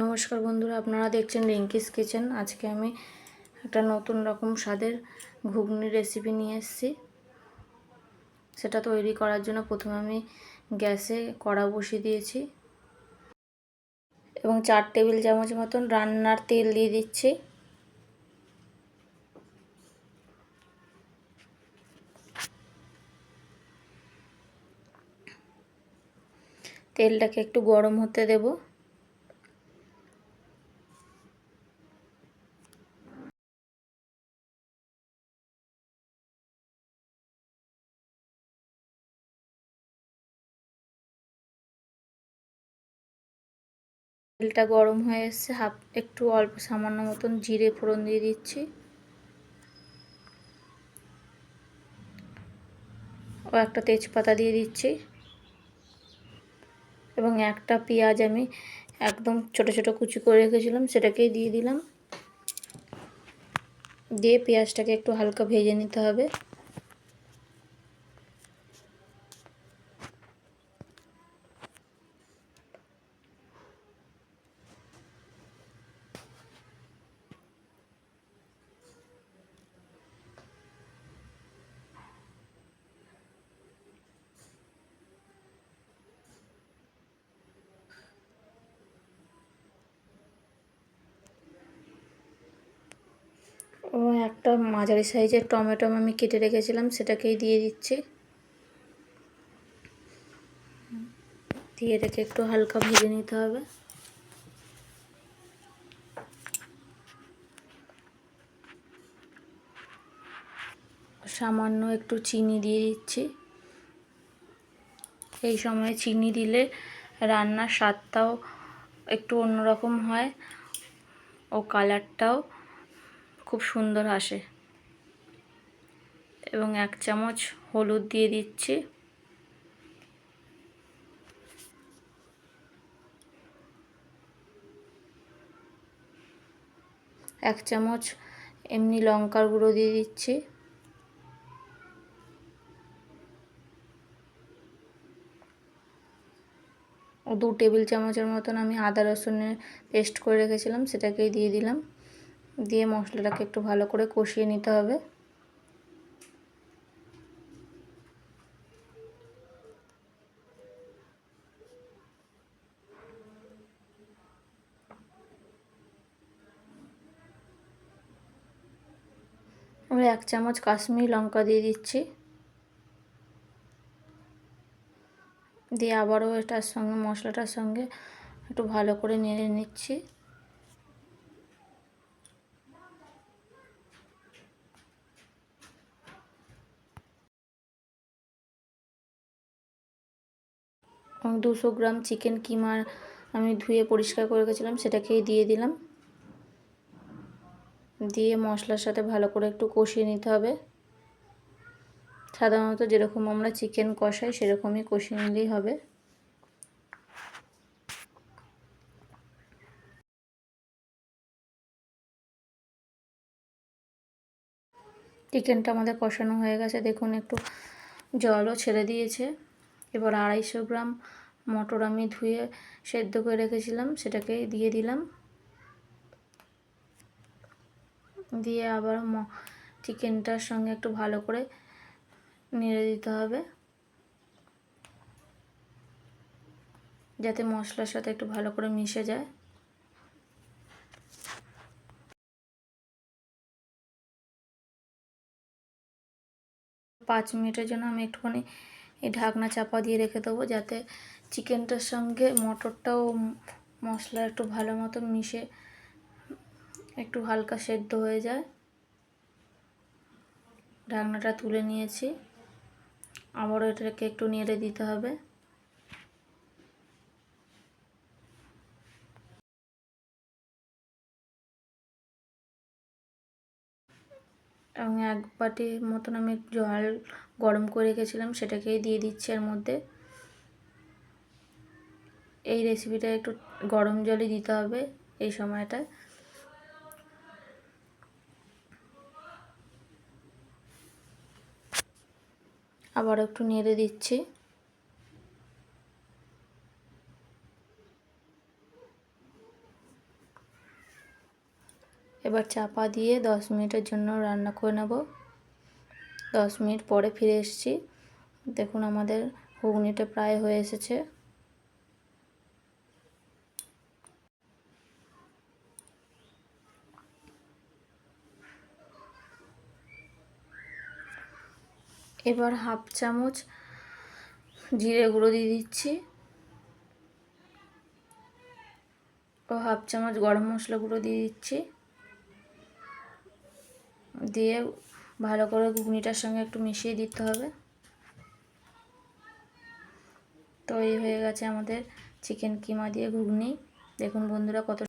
নমস্কার বন্ধুরা, আপনারা দেখছেন রিঙ্কিস কিচেন। আজকে আমি একটা নতুন রকম স্বাদের ঘুগনি রেসিপি নিয়ে এসেছি। সেটা তৈরি করার জন্য প্রথমে আমি গ্যাসে কড়া বসিয়ে দিয়েছি এবং 4 টেবিল চামচ মতন রান্নার তেল দিয়ে দিচ্ছি। তেলটাকে একটু গরম হতে দেব। তেলটা গরম হয়ে এসছে, একটু অল্প সামান্য মতন জিরে ফোড়ন দিয়ে দিচ্ছি ও একটা তেজপাতা দিয়ে দিচ্ছি এবং একটা পেঁয়াজ আমি একদম ছোট ছোট কুচি করে রেখেছিলাম, সেটাকেই দিয়ে দিলাম। দিয়ে পেঁয়াজটাকে একটু হালকা ভেজে নিতে হবে। ও একটা মাঝারি সাইজের টমেটো আমি কেটে রেখেছিলাম, সেটাকেই দিয়ে দিচ্ছি। দিয়ে এটাকে একটু হালকা ভেজে নিতে হবে। সামান্য একটু চিনি দিয়ে দিচ্ছি। এই সময় চিনি দিলে রান্নার স্বাদটাও একটু অন্যরকম হয় ও কালারটাও খুব সুন্দর আসে। এবং 1 চামচ হলুদ দিয়ে দিচ্ছি। এক চামচ এমনি লঙ্কার গুঁড়ো দিয়ে দিচ্ছি। ও 2 টেবিল চামচের মতন আমি আদা রসুনের পেস্ট করে রেখেছিলাম, সেটাকেই দিয়ে দিলাম। দিয়ে মশলাটাকে একটু ভালো করে কষিয়ে নিতে হবে। এবার 1 চামচ কাশ্মীরি লঙ্কা দিয়ে দিচ্ছি। দিয়ে আবারও এটার সঙ্গে মশলাটার সঙ্গে একটু ভালো করে নেড়ে নিচ্ছি। এবং 200 গ্রাম চিকেন কিমা আমি ধুয়ে পরিষ্কার করে রেখেছিলাম, সেটাকেই দিয়ে দিলাম। দিয়ে মশলার সাথে ভালো করে একটু কষিয়ে নিতে হবে। সাধারণত যেরকম আমরা চিকেন কষাই সেরকমই কষিয়ে নিলেই হবে। চিকেনটা আমাদের কষানো হয়ে গেছে, দেখুন একটু জলও ছেড়ে দিয়েছে। এবার 250 গ্রাম মটর আমি ধুয়ে সেদ্ধ করে রেখেছিলাম, সেটাকেই দিয়ে দিলাম। দিয়ে আবার চিকেনটার সঙ্গে একটু ভালো করে নেড়ে দিতে হবে, যাতে মশলার সাথে একটু ভালো করে মিশে যায়। পাঁচ মিনিটের জন্য আমি একটুখানি এই ঢাকনা চাপা দিয়ে রেখে দেবো, যাতে চিকেনটার সঙ্গে মটরটাও মশলা একটু ভালো মতো মিশে একটু হালকা সেদ্ধ হয়ে যায়। ঢাকনাটা তুলে নিয়েছি, আবারও এটাকে একটু নেড়ে দিতে হবে। এবং 1 বাটি মতন আমি জল গরম করে রেখেছিলাম, সেটাকেই দিয়ে দিচ্ছি এর মধ্যে। এই রেসিপিটা একটু গরম জলই দিতে হবে এই সময়টায়। আবার একটু নেড়ে দিচ্ছি। এবার চাপা দিয়ে 10 মিনিটের জন্য রান্না করে নেব। 10 মিনিট পরে ফিরে এসেছি। দেখুন আমাদের ঘুগনিটা প্রায় হয়ে এসেছে। এবার হাফ চামচ জিরে গুঁড়ো দিয়ে দিচ্ছি ও হাফ চামচ গরম মশলা গুঁড়ো দিয়ে দিচ্ছি। দিয়ে ভালো করে ঘুগনিটার সঙ্গে একটু মিশিয়ে দিতে হবে। তৈরি হয়ে গেছে আমাদের চিকেন কিমা দিয়ে ঘুগনি। দেখুন বন্ধুরা কত